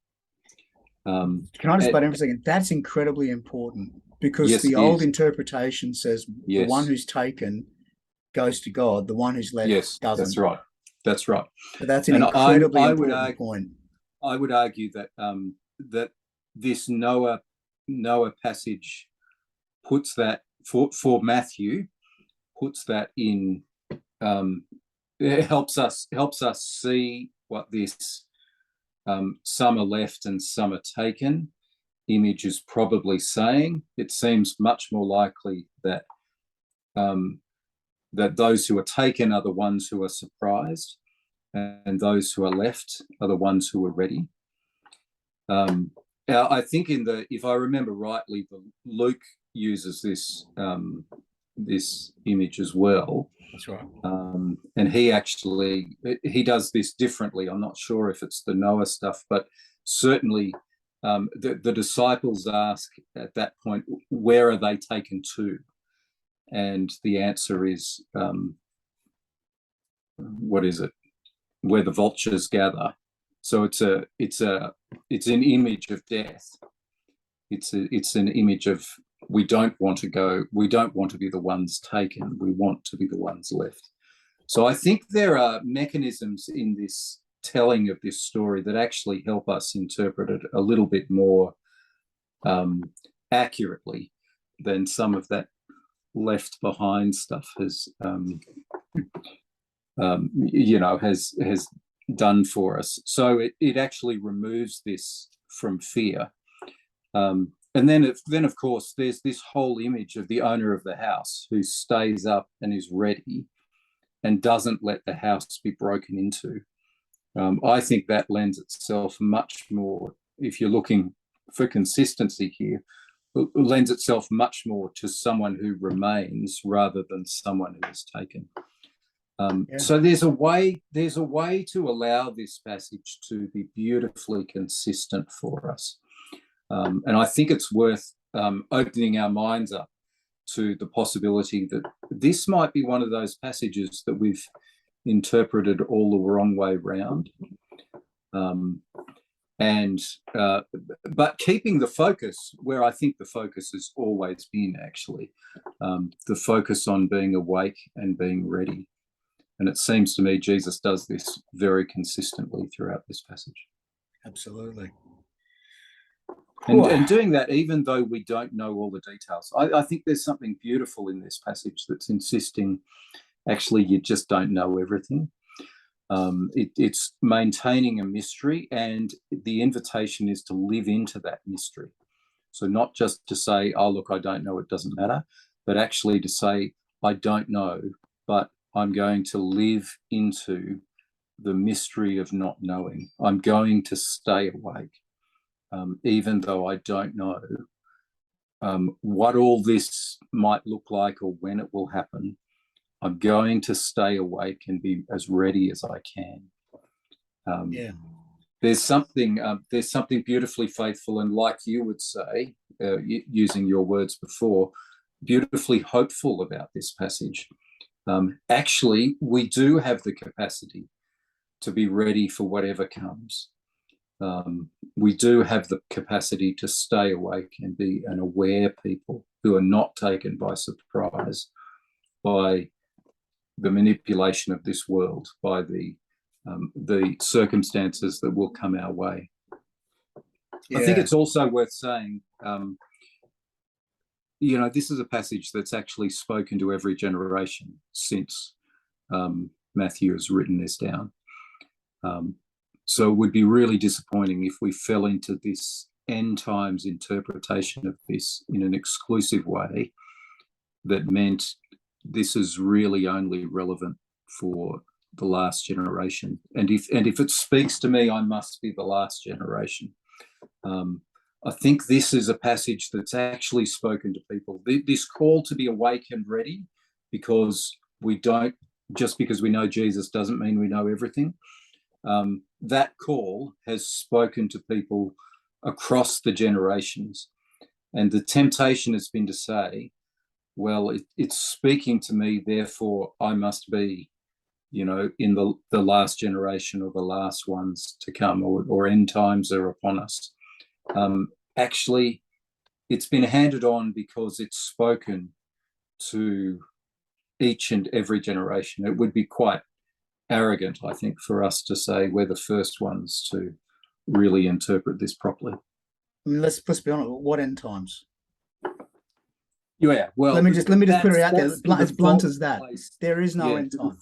Can I just butt in for a second? That's incredibly important, because Yes, the it old is. interpretation says the one Yes, who's taken goes to God, the one who's left yes, that's doesn't. right. That's right. But that's an And incredibly I would important argue, point. that that this Noah passage puts that for Matthew, puts that in. It helps us see what this some are left and some are taken image is probably saying. It seems much more likely that that those who are taken are the ones who are surprised, and those who are left are the ones who are ready. I think if I remember rightly, Luke uses this image as well. That's right. And he does this differently. I'm not sure if it's the Noah stuff, but certainly the disciples ask at that point, where are they taken to? And the answer is, what is it? Where the vultures gather. So it's an image of death. It's an image of, we don't want to go. We don't want to be the ones taken. We want to be the ones left. So I think there are mechanisms in this telling of this story that actually help us interpret it a little bit more accurately than some of that left behind stuff has has done for us. So it actually removes this from fear. And then of course there's this whole image of the owner of the house who stays up and is ready and doesn't let the house be broken into. I think that lends itself much more, if you're looking for consistency here, lends itself much more to someone who remains rather than someone who is taken. So there's a way to allow this passage to be beautifully consistent for us. And I think it's worth opening our minds up to the possibility that this might be one of those passages that we've interpreted all the wrong way round. But keeping the focus where I think the focus has always been, actually, the focus on being awake and being ready. And it seems to me Jesus does this very consistently throughout this passage. Absolutely. And doing that, even though we don't know all the details. I think there's something beautiful in this passage that's insisting, actually, you just don't know everything. It's maintaining a mystery, and the invitation is to live into that mystery. So not just to say, oh, look, I don't know, it doesn't matter, but actually to say, I don't know, but I'm going to live into the mystery of not knowing. I'm going to stay awake. Even though I don't know what all this might look like or when it will happen, I'm going to stay awake and be as ready as I can. There's something beautifully faithful, and like you would say, using your words before, beautifully hopeful about this passage. Actually, we do have the capacity to be ready for whatever comes. We do have the capacity to stay awake and be an aware people who are not taken by surprise by the manipulation of this world, by the circumstances that will come our way. I think it's also worth saying, this is a passage that's actually spoken to every generation since Matthew has written this down. So it would be really disappointing if we fell into this end times interpretation of this in an exclusive way that meant this is really only relevant for the last generation. And if it speaks to me, I must be the last generation. I think this is a passage that's actually spoken to people. This call to be awake and ready, because just because we know Jesus doesn't mean we know everything. That call has spoken to people across the generations. And the temptation has been to say, well, it's speaking to me, therefore I must be, in the last generation or the last ones to come, or end times are upon us. Actually, it's been handed on because it's spoken to each and every generation. It would be quite arrogant, I think, for us to say we're the first ones to really interpret this properly. I mean, let's be honest. What end times? Yeah, well, let me just put it out there. As blunt as that, there is no end times.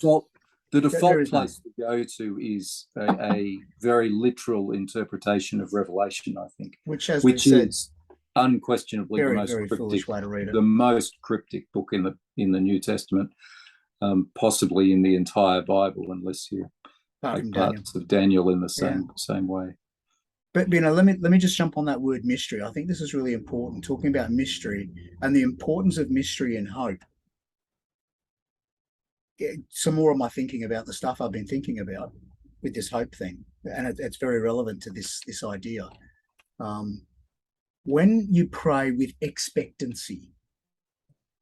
The default place to go to is a very literal interpretation of Revelation, I think, which is unquestionably the most cryptic book in the New Testament, possibly in the entire Bible, unless you take parts of Daniel in the same way. But let me just jump on that word mystery. I think this is really important, talking about mystery and the importance of mystery and hope. Some more of my thinking about the stuff I've been thinking about with this hope thing, and it's very relevant to this idea. When you pray with expectancy,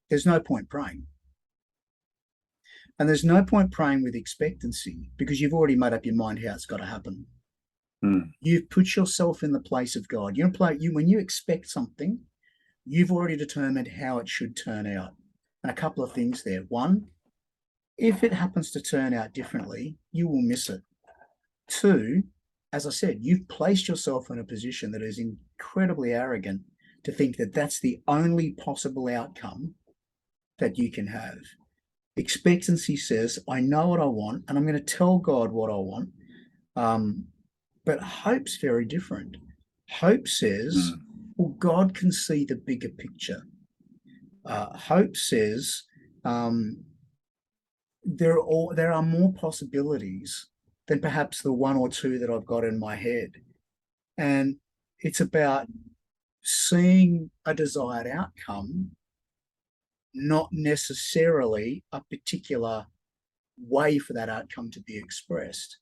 there's no point praying. And there's no point praying with expectancy because you've already made up your mind how it's got to happen. You've put yourself in the place of God. When you expect something, you've already determined how it should turn out. And a couple of things there. One, if it happens to turn out differently, you will miss it. Two, as I said, you've placed yourself in a position that is incredibly arrogant to think that that's the only possible outcome that you can have. Expectancy says, I know what I want, and I'm going to tell God what I want. But hope's very different. Hope says, well, God can see the bigger picture. Hope says there are more possibilities than perhaps the one or two that I've got in my head. And it's about seeing a desired outcome, not necessarily a particular way for that outcome to be expressed.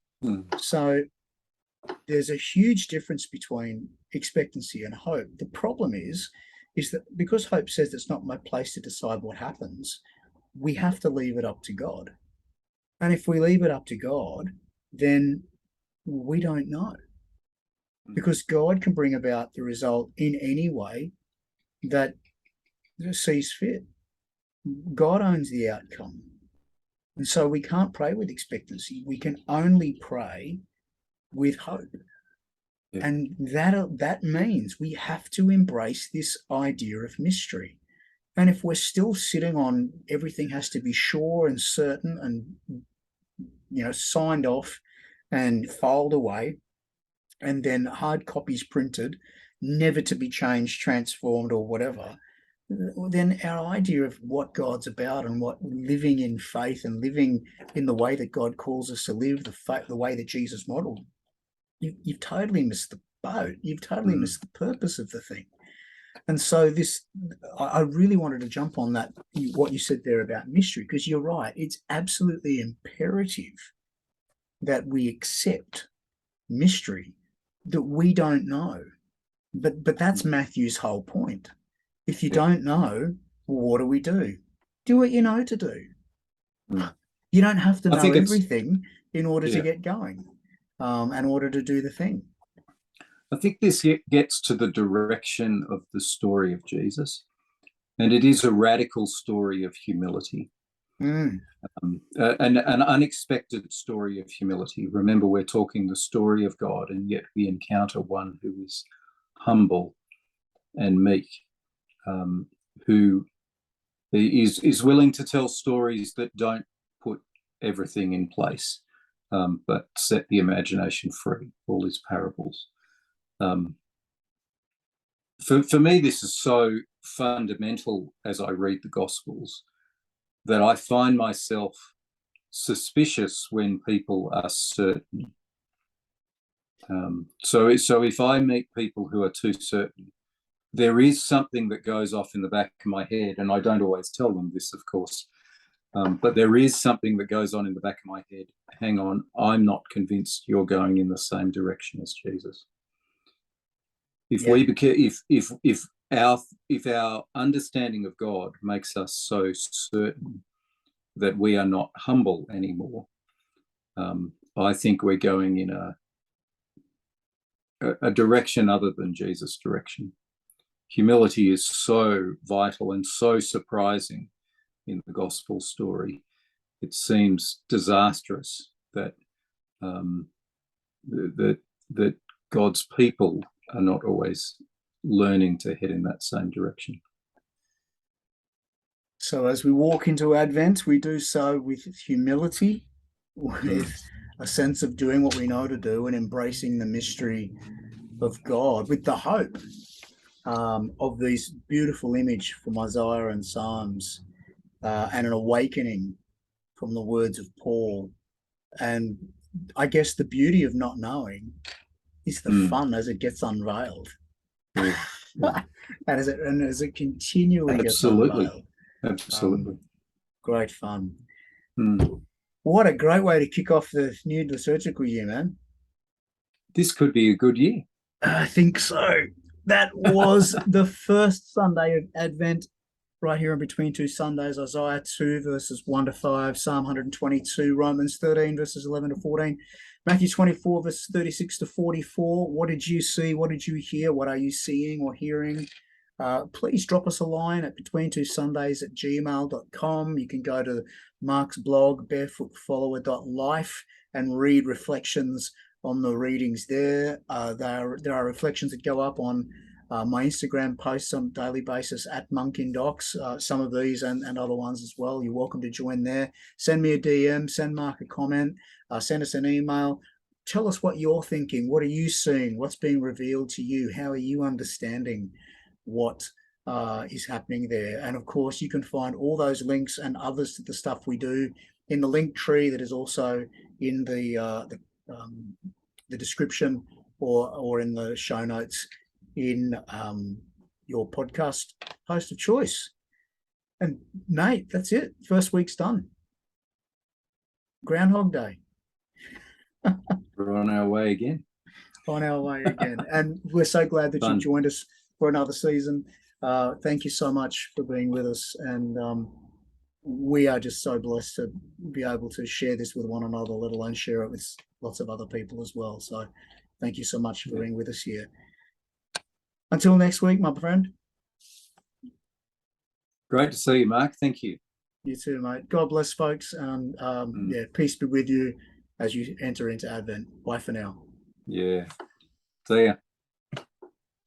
So there's a huge difference between expectancy and hope. The problem is that because hope says it's not my place to decide what happens, we have to leave it up to God. And if we leave it up to God, then we don't know. Because God can bring about the result in any way that sees fit. God owns the outcome. And so we can't pray with expectancy. We can only pray with hope. And that means we have to embrace this idea of mystery. And if we're still sitting on everything has to be sure and certain and signed off and filed away, and then hard copies printed, never to be changed, transformed, or whatever, then our idea of what God's about and what living in faith and living in the way that God calls us to live, the way that Jesus modeled, you've totally missed the boat. You've totally missed the purpose of the thing. And so I really wanted to jump on that, what you said there about mystery, because you're right. It's absolutely imperative that we accept mystery that we don't know. But that's Matthew's whole point. If you don't know, what do we do? Do what you know to do. You don't have to know everything in order to get going, in order to do the thing. I think this gets to the direction of the story of Jesus, and it is a radical story of humility. An unexpected story of humility. Remember, we're talking the story of God, and yet we encounter one who is humble and meek, who is willing to tell stories that don't put everything in place, but set the imagination free, all his parables. For me, this is so fundamental as I read the Gospels that I find myself suspicious when people are certain. So if I meet people who are too certain, there is something that goes off in the back of my head, and I don't always tell them this, of course, but there is something that goes on in the back of my head. Hang on, I'm not convinced you're going in the same direction as Jesus. If our understanding of God makes us so certain that we are not humble anymore, I think we're going in a direction other than Jesus' direction. Humility is so vital and so surprising in the gospel story. It seems disastrous that that God's people are not always learning to head in that same direction. So as we walk into Advent, we do so with humility, with a sense of doing what we know to do and embracing the mystery of God, with the hope of these beautiful image from Isaiah and Psalms, and an awakening from the words of Paul. And I guess the beauty of not knowing is the fun as it gets unveiled. and as it continually gets unveiled. Absolutely. Great fun. What a great way to kick off the new liturgical year, man. This could be a good year. I think so. That was the first Sunday of Advent, right here in between two Sundays. Isaiah 2 verses 1 to 5, Psalm 122, Romans 13 verses 11 to 14, Matthew 24 verses 36 to 44. What did you see? What did you hear? What are you seeing or hearing? Please drop us a line at between2sundays@gmail.com. You can go to Mark's blog, barefootfollower.life, and read reflections on the readings there. There are reflections that go up on my Instagram posts on a daily basis at monkindocs, some of these and other ones as well. You're welcome to join there. Send me a DM, send Mark a comment, send us an email. Tell us what you're thinking. What are you seeing? What's being revealed to you? How are you understanding what is happening there? And of course, you can find all those links and others to the stuff we do in the link tree that is also in the description or in the show notes in your podcast host of choice. And Nate, that's it. First week's done. Groundhog Day. We're on our way again. And we're so glad that you joined us for another season. Thank you so much for being with us. And we are just so blessed to be able to share this with one another, let alone share it with lots of other people as well. So thank you so much for being with us here. Until next week, my friend. Great to see you, Mark. Thank you. You too, mate. God bless, folks. And peace be with you as you enter into Advent. Bye for now. Yeah. See ya.